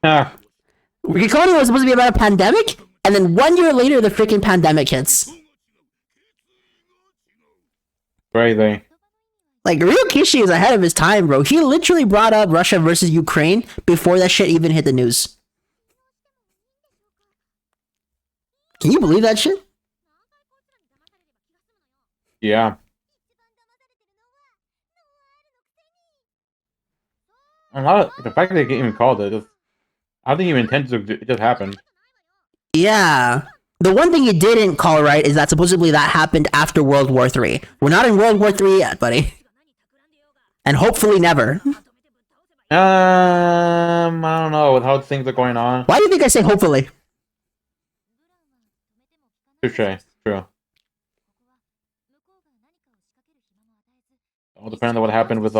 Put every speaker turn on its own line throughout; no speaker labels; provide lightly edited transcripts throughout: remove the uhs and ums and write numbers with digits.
Ah,
Recoding was supposed to be about a pandemic, and then 1 year later, the freaking pandemic hits.
crazy.
Like, Ryukishi is ahead of his time, bro. He literally brought up Russia versus Ukraine before that shit even hit the news. Can you believe that shit?
Yeah. A lot of, the fact that they even called it, just, I don't think even intended to. It just happened.
Yeah. The one thing you didn't call right is that supposedly that happened after World War III. We're not in World War III yet, buddy. And hopefully never.
I don't know with how things are going on.
Why do you think I say hopefully?
Touche. True. All depends on what happened with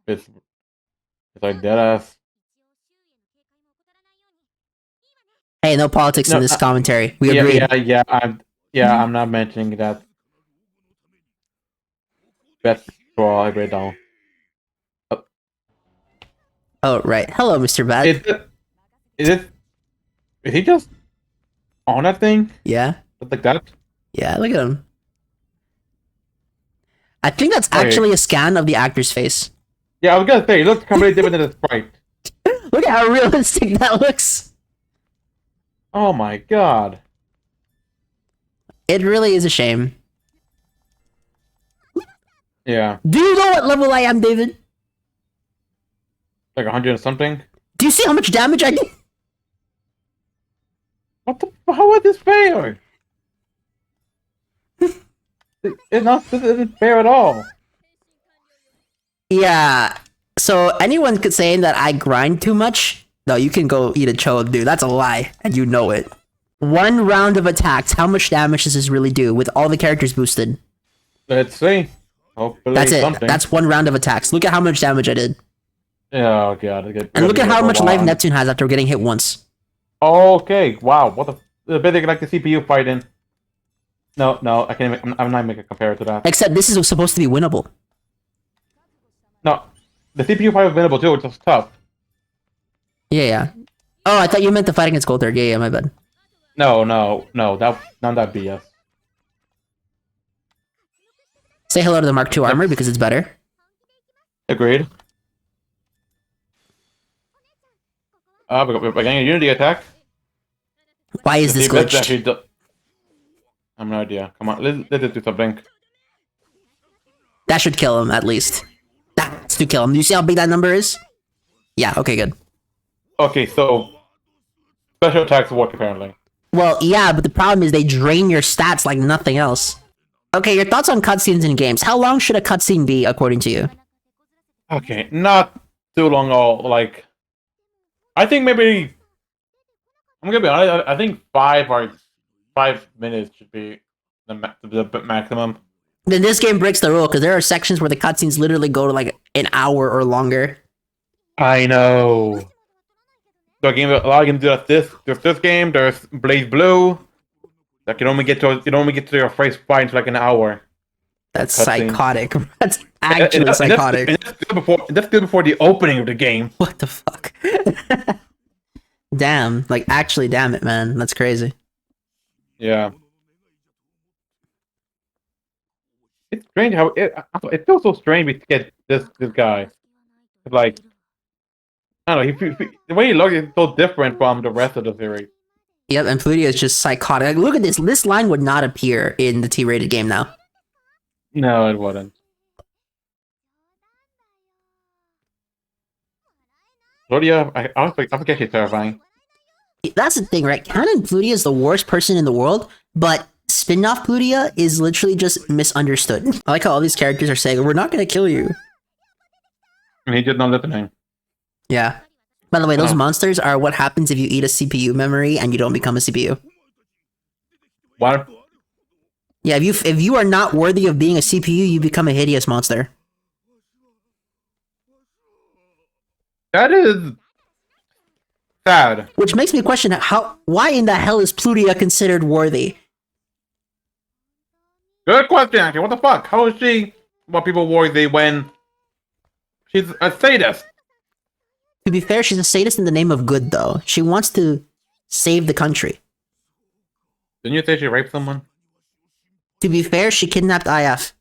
with dead ass.
Hey, no politics in
No,
this commentary. We
yeah,
agreed.
I'm not mentioning that. That's for all I agree down.
Oh, right. Hello, Mr. Bad.
Is it? Is he just on that thing?
Yeah.
Like that?
Yeah, look at him. I think that's
Okay.
actually a scan of the actor's face.
Yeah, I was gonna say, it looks completely different than the sprite.
Look at how realistic that looks.
Oh my god.
It really is a shame.
Yeah.
Do you know what level I am, David?
Like 100 and something?
Do you see how much damage I did?
What the? How is this fair? This isn't fair at all.
Yeah. So anyone could say that I grind too much. No, you can go eat a chode, dude. That's a lie, and you know it. 1 round of attacks. How much damage does this really do with all the characters boosted?
Let's see. Hopefully
That's it.
something.
That's 1 round of attacks. Look at how much damage I did.
Oh god.
And look at how much life Neptune has after getting hit once.
Okay. Wow. What the? Basically like the CPU fighting. No. I can't. I'm not making a compare to that.
Except this is supposed to be winnable.
No. The CPU fight was winnable too. It's just tough.
Yeah. Oh, I thought you meant the fight against Goldberg. Yeah, my bad.
No. That none of that BS.
Say hello to the Mark II armor because it's better.
Agreed. We're getting a unity attack.
Why is this glitched?
I have no idea. Come on, let's do something.
That should kill him, at least. That's to kill him. Do you see how big that number is? Yeah, okay, good.
Okay, so special attacks work apparently.
Well, yeah, but the problem is they drain your stats like nothing else. Okay, your thoughts on cutscenes in games. How long should a cutscene be, according to you?
Okay, not too long. All like, I think maybe I'm gonna be honest. I think 5 minutes should be the maximum.
Then this game breaks the rule because there are sections where the cutscenes literally go to like an hour or longer.
I know. So a lot of games do that. There's this game. There's Blaze Blue. That you only get to your first fight in like an hour.
That's psychotic. That's actually psychotic.
And that's still before the opening of the game.
What the fuck? Damn. Like, actually, damn it, man. That's crazy.
Yeah. It's strange how it feels so strange to get this guy. Like, I don't know. The way he looks is so different from the rest of the series.
Yep, and Plutia is just psychotic. Like, look at this. This line would not appear in the T-rated game now.
No, it wouldn't. Claudia, I forget she's terrifying.
That's the thing, right? Canon Plutia is the worst person in the world, but spin-off Plutia is literally just misunderstood. I like how all these characters are saying, we're not going to kill you.
And he's just not listening.
Yeah. By the way, those monsters are what happens if you eat a CPU memory and you don't become a CPU.
What?
Yeah, if you are not worthy of being a CPU, you become a hideous monster.
That is sad.
Which makes me question why in the hell is Plutia considered worthy?
Good question, actually. What the fuck? How is she what people worthy when she's a sadist?
To be fair, she's a sadist in the name of good, though. She wants to save the country.
Didn't you say she raped someone?
To be fair, she kidnapped IF.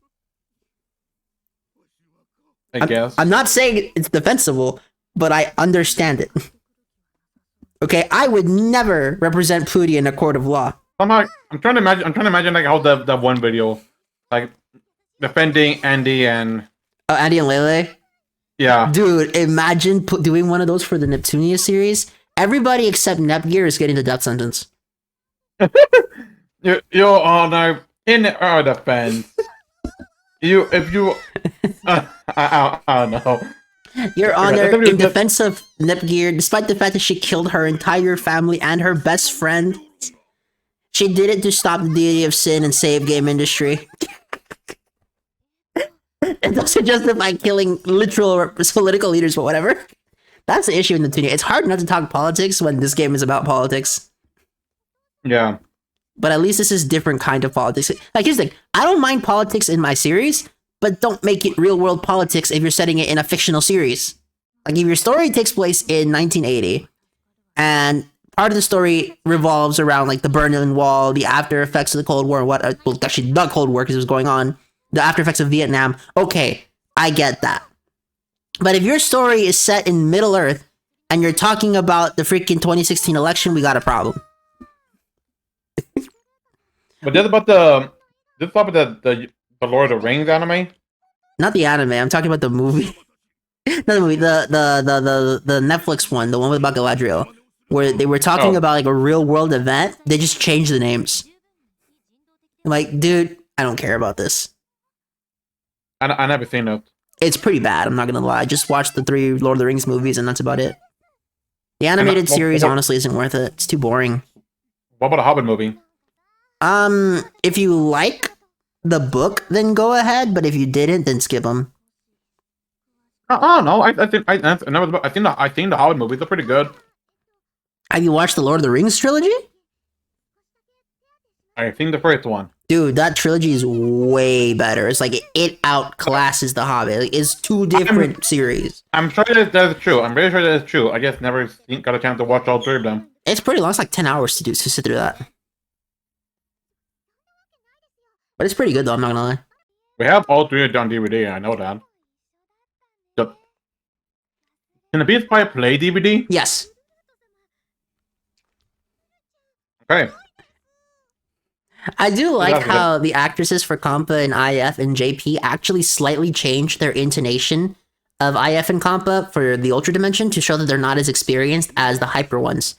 I guess.
I'm not saying it's defensible, but I understand it. Okay, I would never represent Pluty in a court of law.
Somehow, I'm trying to imagine like how that one video, like defending Andy and
Andy and Lele?
yeah.
Dude, imagine doing one of those for the Neptunia series. Everybody except Nepgear is getting the death sentence.
Your Honor, in our defense, if you, I don't know.
Your Honor, in defense of Nepgear, despite the fact that she killed her entire family and her best friend, she did it to stop the deity of sin and save game industry. It doesn't justify killing literal political leaders, but whatever. That's the issue in Neptunia. It's hard not to talk politics when this game is about politics.
Yeah.
But at least this is different kind of politics. Like, here's the thing. I don't mind politics in my series, but don't make it real world politics if you're setting it in a fictional series. Like, if your story takes place in 1980, and part of the story revolves around, like, the Berlin Wall, the after effects of the Cold War, well, actually, not Cold War, because it was going on, the after effects of Vietnam, okay, I get that. But if your story is set in Middle Earth, and you're talking about the freaking 2016 election, we got a problem.
But this about the Lord of the Rings anime?
Not the anime. I'm talking about the movie. Not the movie. The Netflix one, the one with Galadriel, where they were talking about like a real world event. They just changed the names. I'm like, dude, I don't care about this.
I never seen it.
It's pretty bad. I'm not gonna lie. I just watched the 3 Lord of the Rings movies, and that's about it. The animated series honestly isn't worth it. It's too boring.
What about a Hobbit movie?
If you like the book, then go ahead. But if you didn't, then skip them.
I don't know. I think the Hobbit movies are pretty good.
Have you watched the Lord of the Rings trilogy?
I think the first one.
Dude, that trilogy is way better. It's like it outclasses The Hobbit. Like, it's 2 different series.
I'm sure that's true. I'm very sure that's true. I just never got a chance to watch all 3 of them.
It's pretty long. It's like 10 hours to sit through that. But it's pretty good though, I'm not gonna lie.
We have all 3 on DVD, I know that. Can the PS5 play DVD?
Yes.
Okay.
I do like how the actresses for Compa and IF and JP actually slightly changed their intonation of IF and Compa for the Ultra Dimension to show that they're not as experienced as the Hyper ones.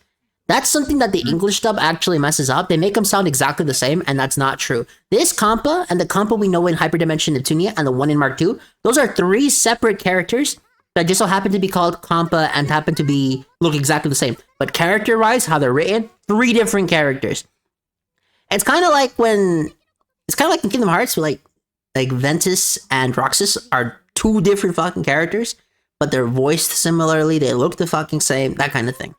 That's something that the English dub actually messes up. They make them sound exactly the same, and that's not true. This Compa and the Compa we know in Hyperdimension Neptunia and the one in Mark II, those are 3 separate characters that just so happen to be called Compa and happen to look exactly the same. But character-wise, how they're written, 3 different characters. It's kind of like in Kingdom Hearts, where like Ventus and Roxas are 2 different fucking characters, but they're voiced similarly, they look the fucking same, that kind of thing.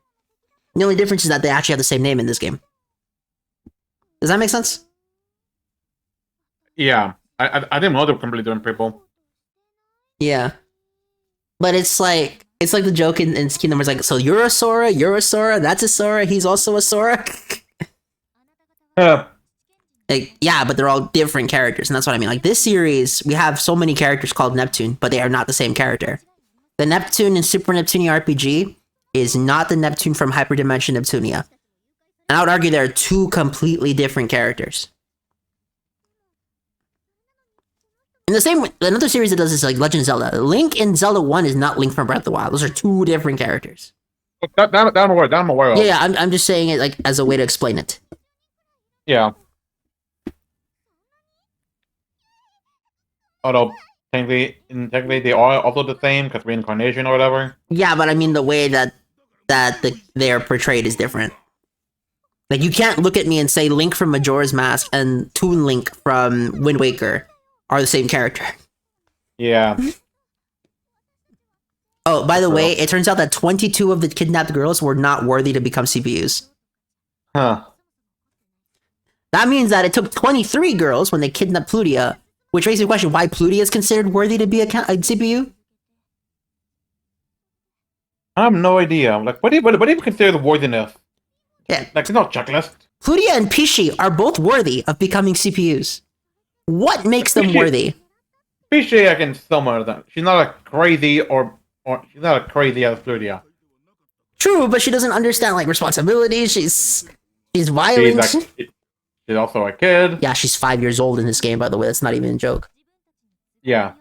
The only difference is that they actually have the same name in this game. Does that make sense?
Yeah. I didn't know they were completely different people.
Yeah. But it's like the joke in Kingdom Hearts, like, so you're a Sora, that's a Sora, he's also a Sora. Like, yeah, but they're all different characters, and that's what I mean. Like, this series, we have so many characters called Neptune, but they are not the same character. The Neptune in Super Neptunia RPG is not the Neptune from Hyperdimension Neptunia. And I would argue there are 2 completely different characters. In the same way, another series that does this, like Legend of Zelda. Link in Zelda 1 is not Link from Breath of the Wild. Those are 2 different characters.
That I'm aware of.
Yeah, I'm just saying it like as a way to explain it.
Yeah. Although technically they are also the same because reincarnation or whatever.
Yeah, but I mean the way that they are portrayed is different. Like, you can't look at me and say Link from Majora's Mask and Toon Link from Wind Waker are the same character.
Yeah.
Oh, by the way, it turns out that 22 of the kidnapped girls were not worthy to become CPUs.
Huh.
That means that it took 23 girls when they kidnapped Plutia, which makes me question why Plutia is considered worthy to be a CPU.
I have no idea. Like, what do you consider the worthiness?
Yeah.
Like, there's no checklist.
Plutia and Pishi are both worthy of becoming CPUs. What makes them worthy?
Pishi, I can stomach that. She's not a crazy or she's not a crazy as Plutia.
True, but she doesn't understand like responsibilities. She's violent.
She's also a kid.
Yeah, she's 5 years old in this game, by the way. That's not even a joke.
Yeah.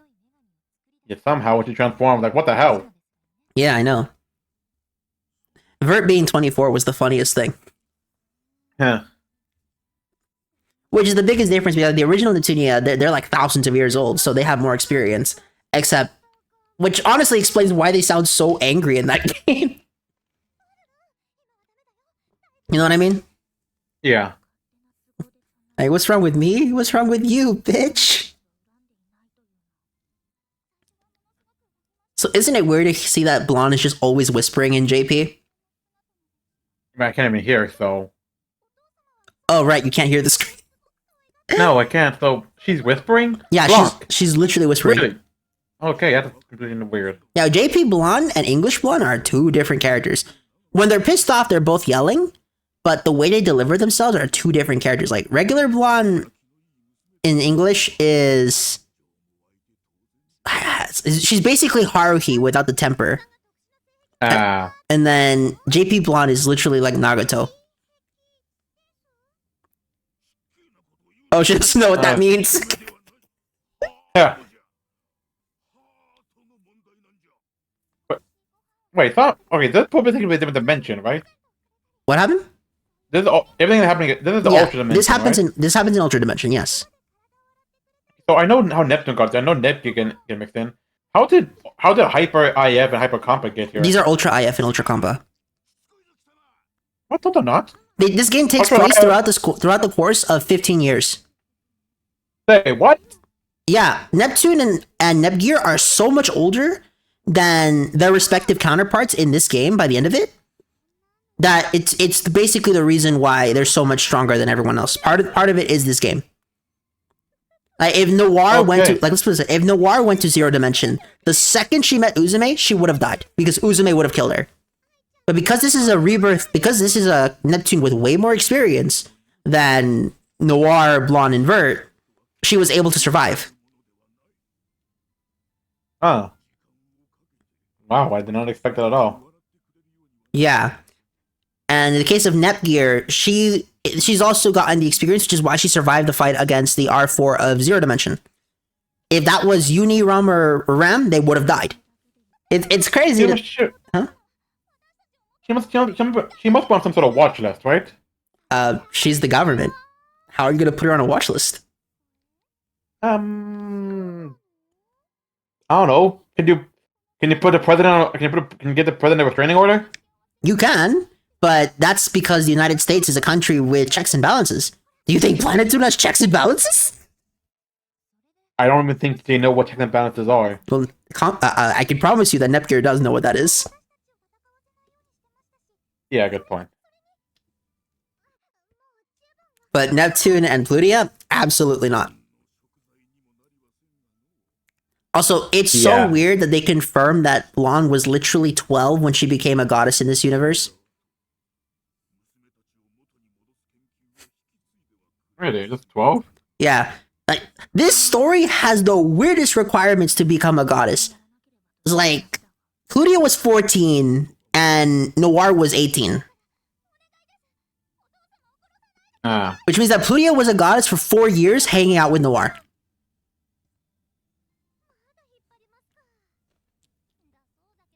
Yet somehow when she transforms, like, what the hell?
Yeah, I know. Vert being 24 was the funniest thing.
Huh.
Which is the biggest difference because the original Neptunia, they're like thousands of years old, so they have more experience. Except, which honestly explains why they sound so angry in that game. You know what I mean?
Yeah.
Hey, what's wrong with me? What's wrong with you, bitch? So isn't it weird to see that Blonde is just always whispering in JP?
I mean, I can't even hear, so...
Oh, right, you can't hear the screen.
No, I can't, so she's whispering?
Yeah, she's literally whispering.
Really? Okay, that's completely weird.
Now, JP Blonde and English Blonde are two different characters. When they're pissed off, they're both yelling, but the way they deliver themselves are two different characters. Like, regular Blonde in English is... She's basically Haruhi without the temper. And then JP Blonde is literally like Nagato. Oh, she doesn't know what that means.
Yeah. Wait, okay, this is probably thinking of a different dimension, right?
What happened?
This is everything that's happening. This is the Ultra Dimension.
This happens in Ultra Dimension, yes.
So I know how Neptune got there. I know Neptune get mixed in. How did Hyper IF and Hyper Compa get here?
These are Ultra IF and Ultra Compa.
What? No, they're not.
This game takes place throughout the course of 15 years.
Say what?
Yeah, Neptune and Nepgear are so much older than their respective counterparts in this game by the end of it, that it's basically the reason why they're so much stronger than everyone else. Part of it is this game. Like if Noir went to if Noir went to Zero Dimension, the second she met Uzume, she would have died because Uzume would have killed her. But because this is a rebirth, because this is a Neptune with way more experience than Noir, Blonde, and Vert, she was able to survive.
Oh. Wow, I did not expect that at all.
Yeah. And in the case of Nepgear, she's also gotten the experience, which is why she survived the fight against the R4 of Zero Dimension. If that was Uni, Ram, or Ram, they would have died. It's crazy. Huh?
She must be on some sort of watch list, right?
She's the government. How are you gonna put her on a watch list?
I don't know. Can you put the president on? Can you get the president a restraining order?
You can, but that's because the United States is a country with checks and balances. Do you think Planet Dune has checks and balances?
I don't even think they know what checks and balances are.
Well, I can promise you that Nepgear does know what that is.
Yeah, good point.
But Neptune and Plutia, absolutely not. Also, it's so weird that they confirmed that Blonde was literally 12 when she became a goddess in this universe.
Really? Just 12?
Yeah. Like, this story has the weirdest requirements to become a goddess. It's like, Plutia was 14 and Noir was 18. Which means that Plutia was a goddess for 4 years hanging out with Noir.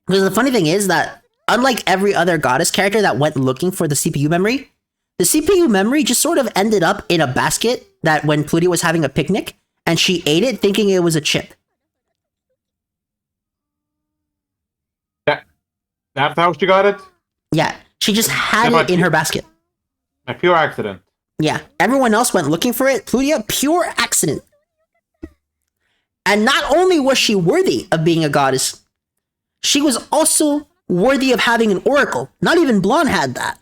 Because the funny thing is that, unlike every other goddess character that went looking for the CPU memory, the CPU memory just sort of ended up in a basket that when Plutia was having a picnic, and she ate it thinking it was a chip.
That's how she got it?
Yeah, she just had it in her basket.
A pure accident.
Yeah, everyone else went looking for it. Plutia, pure accident. And not only was she worthy of being a goddess, she was also worthy of having an oracle. Not even Blonde had that.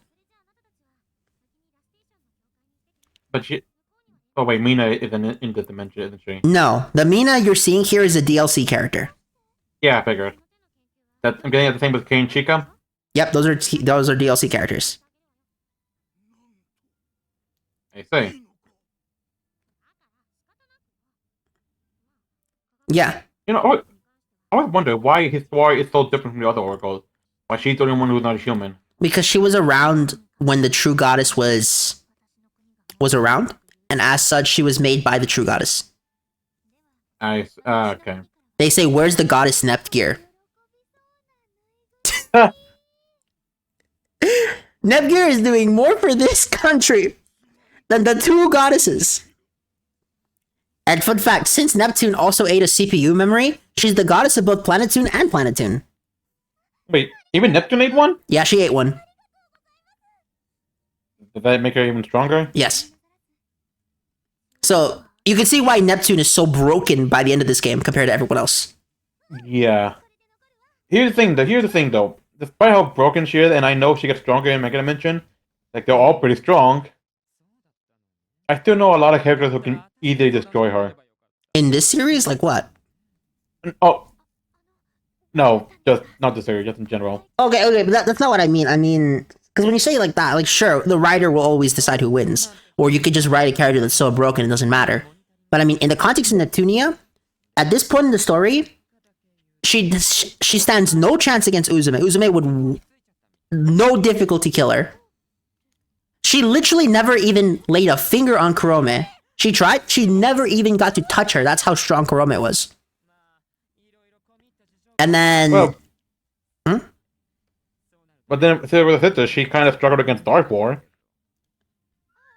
But she... Oh wait, Mina is in the dimension, isn't she?
No, the Mina you're seeing here is a DLC character.
Yeah, I figured. That I'm getting at the same with Kane Chica.
Yep, those are DLC characters.
I see.
Yeah.
You know, I always wonder why his story is so different from the other oracles. Why she's the only one who's not a human.
Because she was around when the true goddess was around, and as such, she was made by the true goddess.
Okay.
They say, "Where's the goddess Nepgear?" Nepgear is doing more for this country than the two goddesses. And fun fact, since Neptune also ate a CPU memory, she's the goddess of both Planetoon and Planetoon.
Wait, even Neptune ate one?
Yeah, she ate one.
Does that make her even stronger?
Yes. So, you can see why Neptune is so broken by the end of this game compared to everyone else.
Yeah. Here's the thing though. Despite how broken she is, and I know she gets stronger in Mega Dimension, like they're all pretty strong, I still know a lot of characters who can easily destroy her.
In this series? Like what?
Oh. No, just not the series, just in general.
Okay, but that's not what I mean. I mean, because when you say it like that, like sure, the writer will always decide who wins. Or you could just write a character that's so broken it doesn't matter. But I mean, in the context of Neptunia, at this point in the story, she stands no chance against Uzume. Uzume would no difficulty kill her. She literally never even laid a finger on Kurome. She tried. She never even got to touch her. That's how strong Kurome was. And then...
Well, but then, she kind of struggled against R4.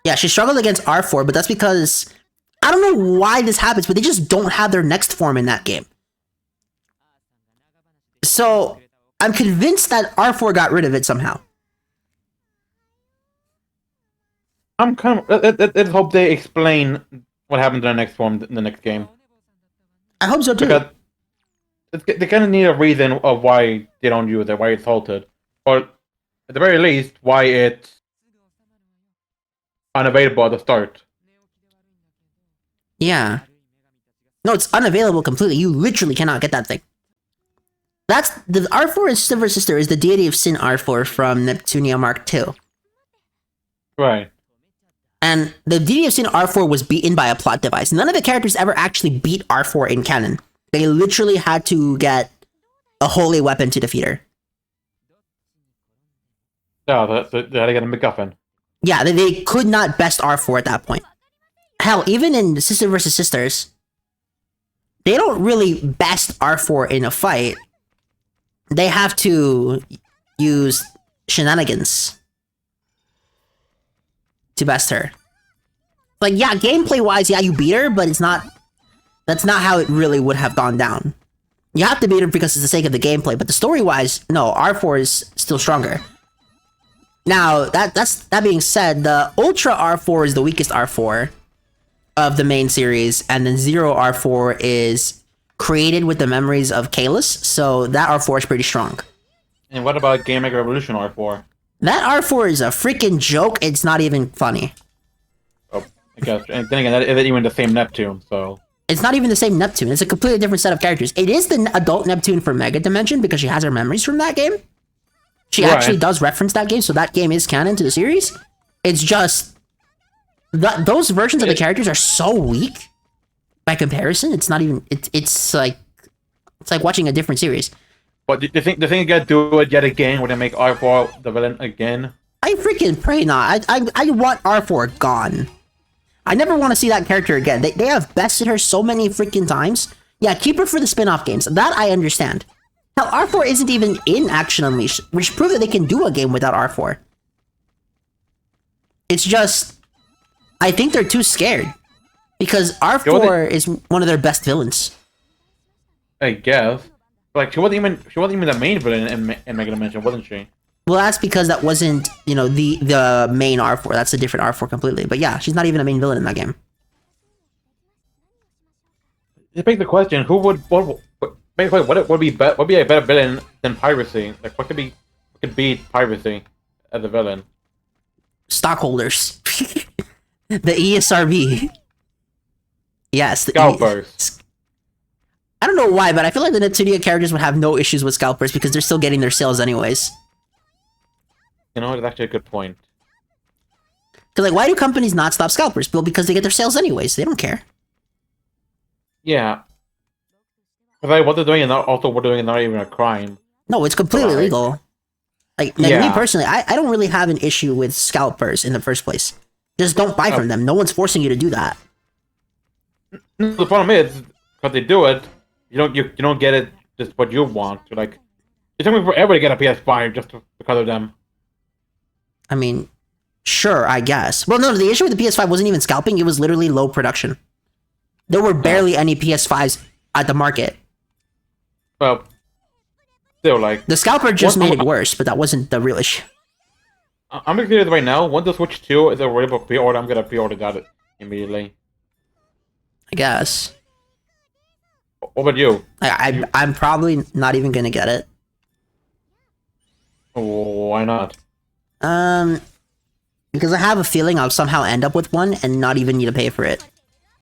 Yeah, she struggled against R4, but that's because... I don't know why this happens, but they just don't have their next form in that game. So, I'm convinced that R4 got rid of it somehow.
I'm kind of... Let's hope they explain what happened to the next form in the next game.
I hope so too.
Because they kind of need a reason of why they don't use it, why it's halted. Or, at the very least, why it's unavailable at the start.
Yeah. No, it's unavailable completely. You literally cannot get that thing. That's the R4 is Silver Sister is the deity of sin R4 from Neptunia Mark II.
Right.
And the deity of sin R4 was beaten by a plot device. None of the characters ever actually beat R4 in canon. They literally had to get a holy weapon to defeat her.
Yeah, they had to get a MacGuffin.
Yeah, they could not best R4 at that point. Hell, even in Sister vs. Sisters, they don't really best R4 in a fight. They have to use shenanigans to best her. Like, yeah, gameplay-wise, yeah, you beat her, but it's not... That's not how it really would have gone down. You have to beat her because it's the sake of the gameplay, but the story-wise, no, R4 is still stronger. Now, that being said, the Ultra R4 is the weakest R4 of the main series, and then Zero R4 is created with the memories of Kalis, so that R4 is pretty strong.
And what about Game Maker Revolution R4?
That R4 is a freaking joke, it's not even funny.
Oh, I guess. And then again, that isn't even the same Neptune, so...
It's not even the same Neptune, it's a completely different set of characters. It is the adult Neptune from Mega Dimension, because she has her memories from that game. She actually does reference that game, so that game is canon to the series. It's just... those versions of the characters are so weak by comparison. It's not even... It's like watching a different series.
But do you think you gotta do it yet again when they make R4 the villain again?
I freaking pray not. I want R4 gone. I never want to see that character again. They have bested her so many freaking times. Yeah, keep her for the spin-off games. That I understand. Hell, R4 isn't even in Action Unleashed, which proves that they can do a game without R4. It's just... I think they're too scared. Because R4 is one of their best villains.
I guess. Like, she wasn't even the main villain in Mega Dimension, wasn't she?
Well, that's because that wasn't, the main R4. That's a different R4 completely. But yeah, she's not even a main villain in that game.
It begs the question: what would be a better villain than piracy? Like, what could beat piracy as a villain?
Stockholders, the ESRB. Yes, the
Scalpers.
I don't know why, but I feel like the Neptunia characters would have no issues with scalpers because they're still getting their sales anyways.
You know, it's actually a good point.
Because, like, why do companies not stop scalpers? Well, because they get their sales anyways. They don't care.
Yeah. Because like, what they're doing and also what they're doing is not even a crime.
No, it's completely legal. Like me personally, I don't really have an issue with scalpers in the first place. Just don't buy from them. No one's forcing you to do that.
The problem is, because they do it, you don't get it just what you want. So, like, it took me forever to get a PS5 just because of them.
I mean, sure, I guess. Well, no, the issue with the PS5 wasn't even scalping. It was literally low production. There were barely any PS5s at the market.
Well, still, like...
The scalper just made it worse, but that wasn't the real issue.
I'm excited right now. Once the Switch 2 is available for pre-order, I'm gonna pre-order that immediately.
I guess.
What about you?
I'm probably not even gonna get it.
Why not?
Because I have a feeling I'll somehow end up with one and not even need to pay for it.